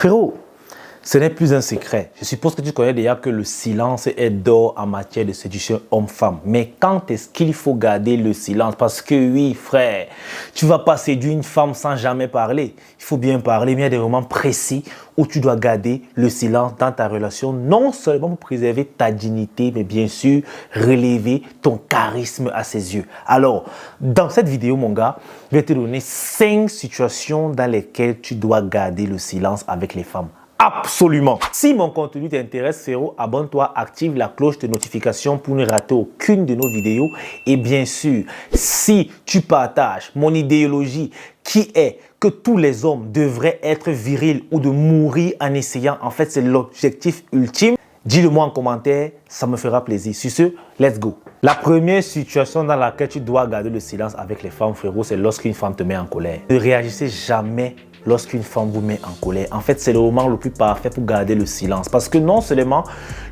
Frérot, ce n'est plus un secret. Je suppose que tu connais déjà que le silence est d'or en matière de séduction homme-femme. Mais quand est-ce qu'il faut garder le silence? Parce que oui, frère, tu ne vas pas séduire une femme sans jamais parler. Il faut bien parler, mais il y a des moments précis où tu dois garder le silence dans ta relation, non seulement pour préserver ta dignité, mais bien sûr, relever ton charisme à ses yeux. Alors, dans cette vidéo, mon gars, je vais te donner 5 situations dans lesquelles tu dois garder le silence avec les femmes. Absolument. Si mon contenu t'intéresse, frérot, abonne-toi, active la cloche de notification pour ne rater aucune de nos vidéos. Et bien sûr, si tu partages mon idéologie qui est que tous les hommes devraient être virils ou de mourir en essayant, en fait, c'est l'objectif ultime, dis-le-moi en commentaire, ça me fera plaisir. Sur ce, let's go. La première situation dans laquelle tu dois garder le silence avec les femmes, frérot, c'est lorsqu'une femme te met en colère. Ne réagissez jamais lorsqu'une femme vous met en colère. En fait, c'est le moment le plus parfait pour garder le silence. Parce que non seulement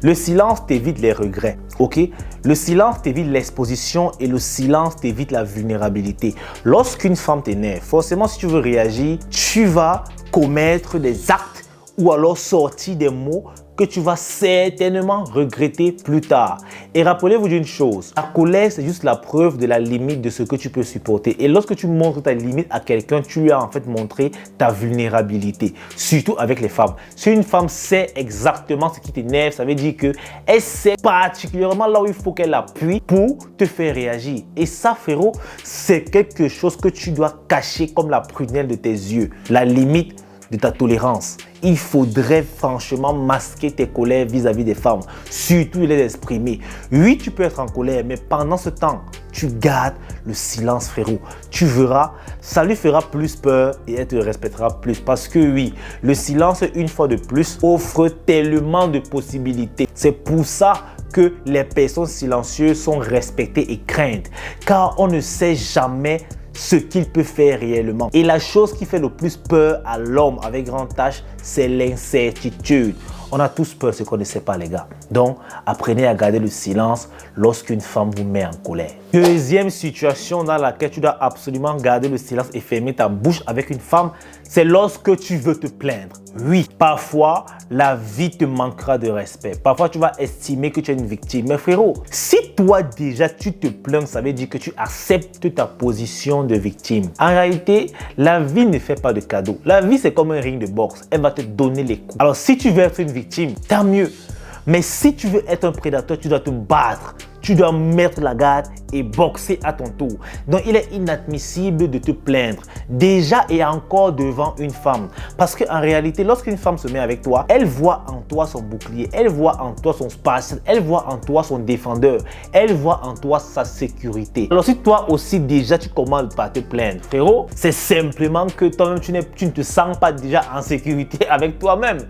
le silence t'évite les regrets, ok? Le silence t'évite l'exposition et le silence t'évite la vulnérabilité. Lorsqu'une femme t'énerve, forcément, si tu veux réagir, tu vas commettre des actes ou alors sortir des mots que tu vas certainement regretter plus tard. Et rappelez-vous d'une chose, la colère, c'est juste la preuve de la limite de ce que tu peux supporter. Et lorsque tu montres ta limite à quelqu'un, tu lui as en fait montré ta vulnérabilité, surtout avec les femmes. Si une femme sait exactement ce qui t'énerve, ça veut dire qu'elle sait particulièrement là où il faut qu'elle appuie pour te faire réagir. Et ça, frérot, c'est quelque chose que tu dois cacher comme la prunelle de tes yeux, la limite de ta tolérance. Il faudrait franchement masquer tes colères vis-à-vis des femmes, surtout les exprimer. Oui, tu peux être en colère, mais pendant ce temps, tu gardes le silence, frérot. Tu verras, ça lui fera plus peur et elle te respectera plus. Parce que oui, le silence, une fois de plus, offre tellement de possibilités. C'est pour ça que les personnes silencieuses sont respectées et craintes, car on ne sait jamais ce qu'il peut faire réellement. Et la chose qui fait le plus peur à l'homme avec grand H, c'est l'incertitude. On a tous peur de ce qu'on ne sait pas, les gars. Donc, apprenez à garder le silence lorsqu'une femme vous met en colère. Deuxième situation dans laquelle tu dois absolument garder le silence et fermer ta bouche avec une femme, c'est lorsque tu veux te plaindre. Oui, parfois, la vie te manquera de respect. Parfois, tu vas estimer que tu es une victime. Mais frérot, si toi déjà tu te plains, ça veut dire que tu acceptes ta position de victime. En réalité, la vie ne fait pas de cadeaux. La vie, c'est comme un ring de boxe. Elle va te donner les coups. Alors, si tu veux être une victime, tant mieux. Mais si tu veux être un prédateur, tu dois te battre. Tu dois mettre la garde et boxer à ton tour. Donc, il est inadmissible de te plaindre déjà et encore devant une femme. Parce qu'en réalité, lorsqu'une femme se met avec toi, elle voit en toi son bouclier, elle voit en toi son spatial, elle voit en toi son défendeur, elle voit en toi sa sécurité. Alors, si toi aussi déjà tu commences par te plaindre, frérot, c'est simplement que toi-même tu ne te sens pas déjà en sécurité avec toi-même.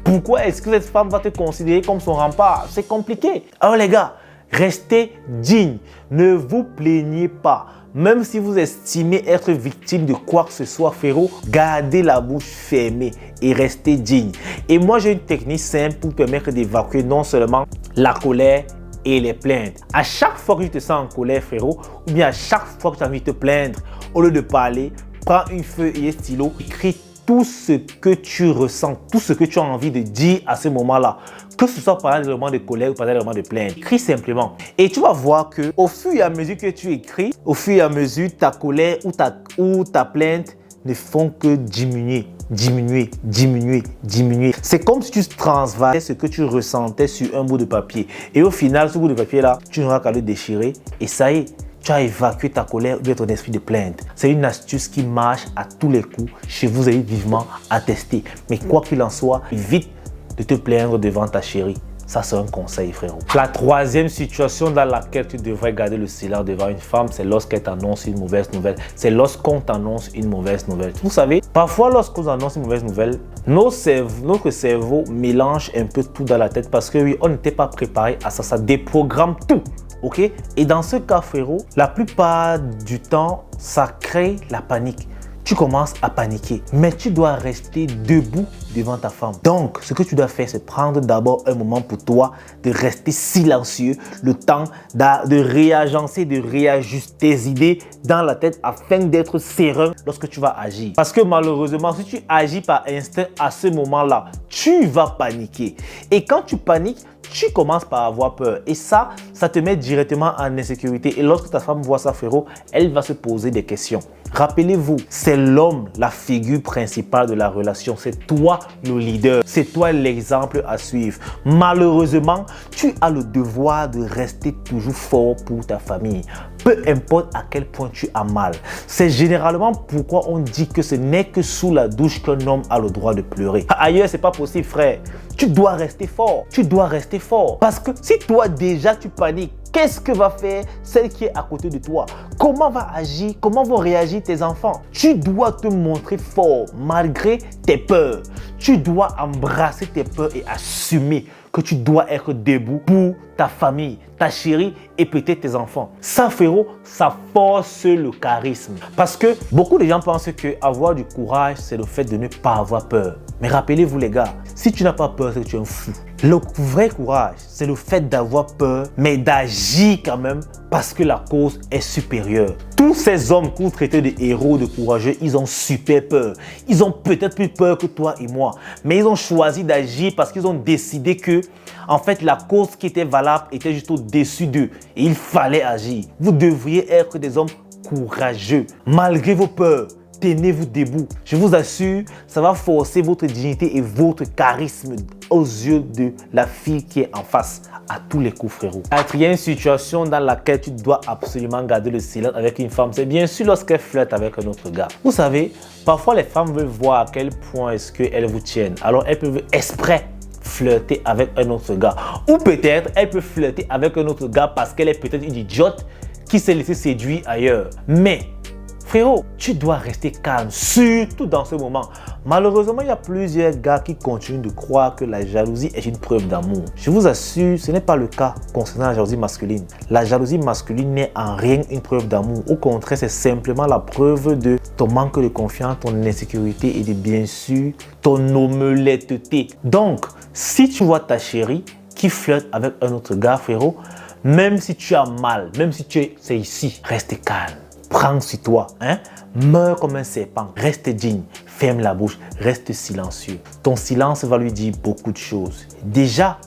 Pourquoi est-ce que cette femme va te considérer comme son rempart? C'est compliqué. Alors les gars, restez digne, ne vous plaignez pas. Même si vous estimez être victime de quoi que ce soit, frérot, gardez la bouche fermée et restez digne. Et moi, j'ai une technique simple pour permettre d'évacuer non seulement la colère et les plaintes. À chaque fois que tu te sens en colère, frérot, ou bien à chaque fois que tu as envie de te plaindre, au lieu de parler, prends une feuille et un stylo, écris tout ce que tu ressens, tout ce que tu as envie de dire à ce moment-là. Que ce soit pendant des moments de colère ou pendant des moments de plainte. Écris simplement. Et tu vas voir que au fur et à mesure que tu écris, au fur et à mesure, ta colère ou ta plainte ne font que diminuer. C'est comme si tu transvasais ce que tu ressentais sur un bout de papier. Et au final, ce bout de papier-là, tu n'auras qu'à le déchirer. Et ça y est, tu as évacué ta colère ou ton esprit de plainte. C'est une astuce qui marche à tous les coups. Chez vous, allez vivement à tester. Mais quoi qu'il en soit, évite de te plaindre devant ta chérie. Ça, c'est un conseil, frérot. La troisième situation dans laquelle tu devrais garder le silence devant une femme, c'est lorsqu'elle t'annonce une mauvaise nouvelle. C'est lorsqu'on t'annonce une mauvaise nouvelle. Vous savez, parfois, lorsqu'on annonce une mauvaise nouvelle, notre cerveau mélange un peu tout dans la tête parce que oui, on n'était pas préparé à ça. Ça déprogramme tout. Ok? Et dans ce cas, frérot, la plupart du temps, ça crée la panique. tu commences à paniquer. Mais tu dois rester debout devant ta femme. Donc, ce que tu dois faire, c'est prendre d'abord un moment pour toi, de rester silencieux, le temps de réagencer, de réajuster tes idées dans la tête afin d'être serein lorsque tu vas agir. Parce que malheureusement, si tu agis par instinct à ce moment-là, tu vas paniquer. Et quand tu paniques, tu commences par avoir peur. Et ça te met directement en insécurité. Et lorsque ta femme voit ça, frérot, elle va se poser des questions. Rappelez-vous, c'est l'homme, la figure principale de la relation. C'est toi le leader. C'est toi l'exemple à suivre. Malheureusement, tu as le devoir de rester toujours fort pour ta famille. Peu importe à quel point tu as mal. C'est généralement pourquoi on dit que ce n'est que sous la douche qu'un homme a le droit de pleurer. Ailleurs, c'est pas possible, frère. Tu dois rester fort. Tu dois rester fort. Parce que si toi déjà tu paniques, qu'est-ce que va faire celle qui est à côté de toi? Comment va agir? Comment vont réagir tes enfants? Tu dois te montrer fort malgré tes peurs. Tu dois embrasser tes peurs et assumer que tu dois être debout pour ta famille, ta chérie et peut-être tes enfants. Ça, frérot, ça force le charisme. Parce que beaucoup de gens pensent que avoir du courage, c'est le fait de ne pas avoir peur. Mais rappelez-vous les gars, si tu n'as pas peur, c'est que tu es un fou. Le vrai courage, c'est le fait d'avoir peur, mais d'agir quand même parce que la cause est supérieure. Tous ces hommes qu'on traitait de héros, de courageux, ils ont super peur. Ils ont peut-être plus peur que toi et moi, mais ils ont choisi d'agir parce qu'ils ont décidé que, en fait, la cause qui était valable était juste au-dessus d'eux et il fallait agir. Vous devriez être des hommes courageux, malgré vos peurs. Tenez-vous debout. Je vous assure, ça va forcer votre dignité et votre charisme aux yeux de la fille qui est en face. À tous les coups, frérot. Quatrième situation dans laquelle tu dois absolument garder le silence avec une femme, c'est bien sûr lorsqu'elle flirte avec un autre gars. Vous savez, parfois les femmes veulent voir à quel point est-ce qu'elles vous tiennent. Alors elles peuvent exprès flirter avec un autre gars. Ou peut-être elle peut flirter avec un autre gars parce qu'elle est peut-être une idiote qui s'est laissée séduire ailleurs. Mais frérot, tu dois rester calme, surtout dans ce moment. Malheureusement, il y a plusieurs gars qui continuent de croire que la jalousie est une preuve d'amour. Je vous assure, ce n'est pas le cas concernant la jalousie masculine. La jalousie masculine n'est en rien une preuve d'amour. Au contraire, c'est simplement la preuve de ton manque de confiance, ton insécurité et de bien sûr ton omeletteté. Donc, si tu vois ta chérie qui flirte avec un autre gars, frérot, même si tu as mal, même si c'est ici, reste calme. Prends sur toi, hein? Meurs comme un serpent, reste digne, ferme la bouche, reste silencieux. Ton silence va lui dire beaucoup de choses. Déjà,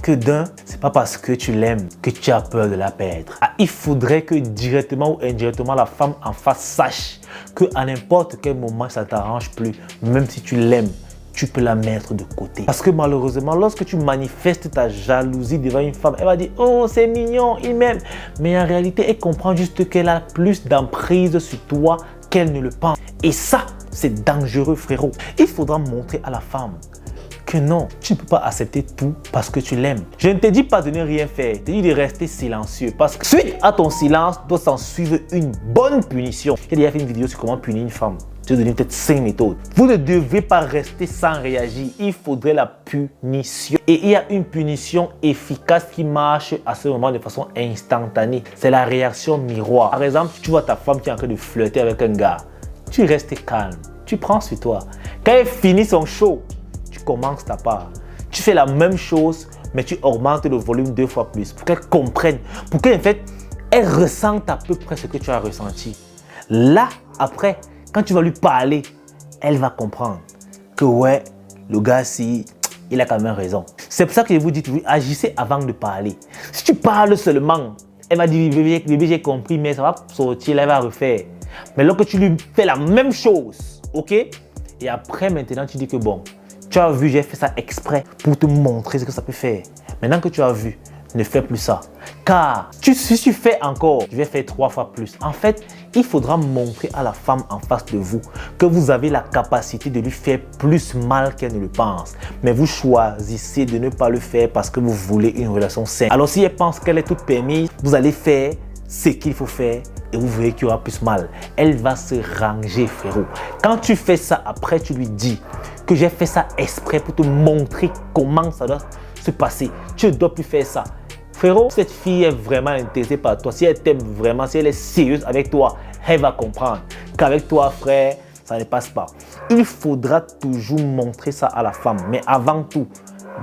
que d'un, c'est pas parce que tu l'aimes que tu as peur de la perdre. Ah, il faudrait que directement ou indirectement la femme en face sache qu'à n'importe quel moment ça t'arrange plus, même si tu l'aimes. Tu peux la mettre de côté. Parce que malheureusement, lorsque tu manifestes ta jalousie devant une femme, elle va dire « Oh, c'est mignon, il m'aime ». Mais en réalité, elle comprend juste qu'elle a plus d'emprise sur toi qu'elle ne le pense. Et ça, c'est dangereux, frérot. Il faudra montrer à la femme que non, tu ne peux pas accepter tout parce que tu l'aimes. Je ne te dis pas de ne rien faire, je te dis de rester silencieux. Parce que suite à ton silence, doit s'en suivre une bonne punition. J'ai déjà fait une vidéo sur comment punir une femme. Je vais donner peut-être 5 méthodes. Vous ne devez pas rester sans réagir. Il faudrait la punition. Et il y a une punition efficace qui marche à ce moment de façon instantanée. C'est la réaction miroir. Par exemple, tu vois ta femme qui est en train de flirter avec un gars. Tu restes calme. Tu prends sur toi. Quand elle finit son show, tu commences ta part. Tu fais la même chose, mais tu augmentes le volume 2 fois plus. Pour qu'elle comprenne. Pour qu'en fait, elle ressente à peu près ce que tu as ressenti. Là, après, quand tu vas lui parler, elle va comprendre que ouais, le gars, si, il a quand même raison. C'est pour ça que je vous dis toujours, agissez avant de parler. Si tu parles seulement, elle va dire, bébé, j'ai compris, mais ça va sortir, elle va refaire. Mais lorsque tu lui fais la même chose, ok? Et après, maintenant, tu dis que bon, tu as vu, j'ai fait ça exprès pour te montrer ce que ça peut faire. Maintenant que tu as vu, ne fais plus ça. Car si tu fais encore, je vais faire 3 fois plus. En fait, il faudra montrer à la femme en face de vous que vous avez la capacité de lui faire plus mal qu'elle ne le pense. Mais vous choisissez de ne pas le faire parce que vous voulez une relation saine. Alors si elle pense qu'elle est toute permise, vous allez faire ce qu'il faut faire et vous verrez qu'il y aura plus mal. Elle va se ranger, frérot. Quand tu fais ça, après tu lui dis que j'ai fait ça exprès pour te montrer comment ça doit se passer. Tu ne dois plus faire ça. Frérot, cette fille est vraiment intéressée par toi. Si elle t'aime vraiment, si elle est sérieuse avec toi, elle va comprendre qu'avec toi, frère, ça ne passe pas. Il faudra toujours montrer ça à la femme. Mais avant tout,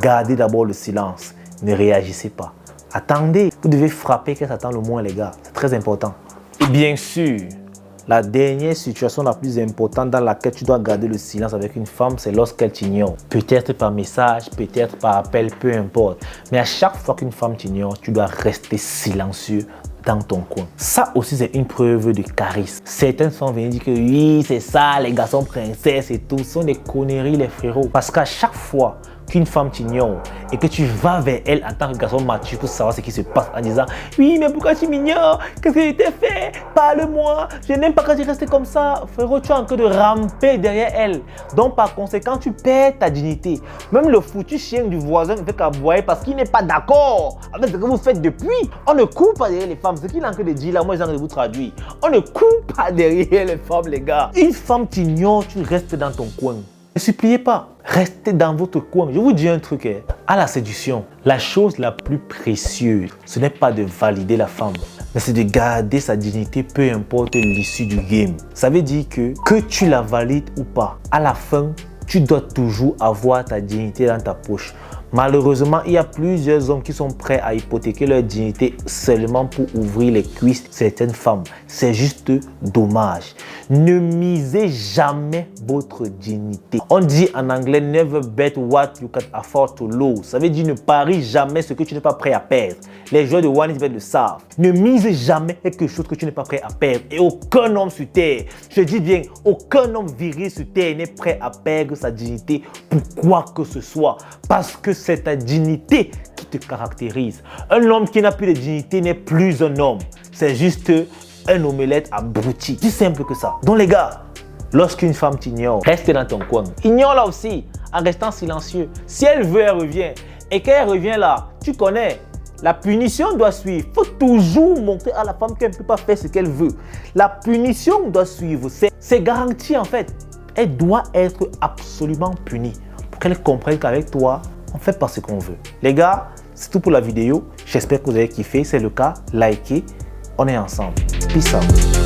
gardez d'abord le silence. Ne réagissez pas. Attendez. Vous devez frapper qu'elle s'attend le moins, les gars. C'est très important. Et bien sûr, la dernière situation la plus importante dans laquelle tu dois garder le silence avec une femme, c'est lorsqu'elle t'ignore. Peut-être par message, peut-être par appel, peu importe. Mais à chaque fois qu'une femme t'ignore, tu dois rester silencieux dans ton coin. Ça aussi, c'est une preuve de charisme. Certaines femmes viennent dire que oui, c'est ça, les garçons princesses et tout. Ce sont des conneries, les frérots. Parce qu'à chaque fois qu'une femme t'ignore et que tu vas vers elle en tant que garçon mature pour savoir ce qui se passe en disant oui, mais pourquoi tu m'ignores? Qu'est-ce que je t'ai fait? Parle-moi. Je n'aime pas quand tu restes comme ça. Frérot, tu es en train de ramper derrière elle. Donc, par conséquent, tu perds ta dignité. Même le foutu chien du voisin ne fait qu'aboyer parce qu'il n'est pas d'accord avec ce que vous faites depuis. On ne coupe pas derrière les femmes. Ce qu'il est en train de dire là, moi, j'ai envie de vous traduire. On ne coupe pas derrière les femmes, les gars. Une femme t'ignore, tu restes dans ton coin. Ne suppliez pas, restez dans votre coin. Je vous dis un truc, à la séduction, la chose la plus précieuse, ce n'est pas de valider la femme, mais c'est de garder sa dignité, peu importe l'issue du game. Ça veut dire que tu la valides ou pas, à la fin, tu dois toujours avoir ta dignité dans ta poche. Malheureusement, il y a plusieurs hommes qui sont prêts à hypothéquer leur dignité seulement pour ouvrir les cuisses de certaines femmes. C'est juste dommage. Ne misez jamais votre dignité. On dit en anglais, never bet what you can afford to lose. Ça veut dire ne parie jamais ce que tu n'es pas prêt à perdre. Les joueurs de One Xbet le savent. Ne mise jamais quelque chose que tu n'es pas prêt à perdre. Et aucun homme sur terre, je dis bien, aucun homme viril sur terre n'est prêt à perdre sa dignité pour quoi que ce soit. Parce que c'est ta dignité qui te caractérise. Un homme qui n'a plus de dignité n'est plus un homme. C'est juste un omelette abruti. C'est simple que ça. Donc les gars, lorsqu'une femme t'ignore, reste dans ton coin. Ignore-la aussi en restant silencieux. Si elle veut, elle revient. Et quand elle revient là, tu connais, la punition doit suivre. Il faut toujours montrer à la femme qu'elle ne peut pas faire ce qu'elle veut. La punition doit suivre. C'est garanti en fait. Elle doit être absolument punie pour qu'elle comprenne qu'avec toi, on ne fait pas ce qu'on veut. Les gars, c'est tout pour la vidéo. J'espère que vous avez kiffé. C'est le cas, likez. On est ensemble. Peace out.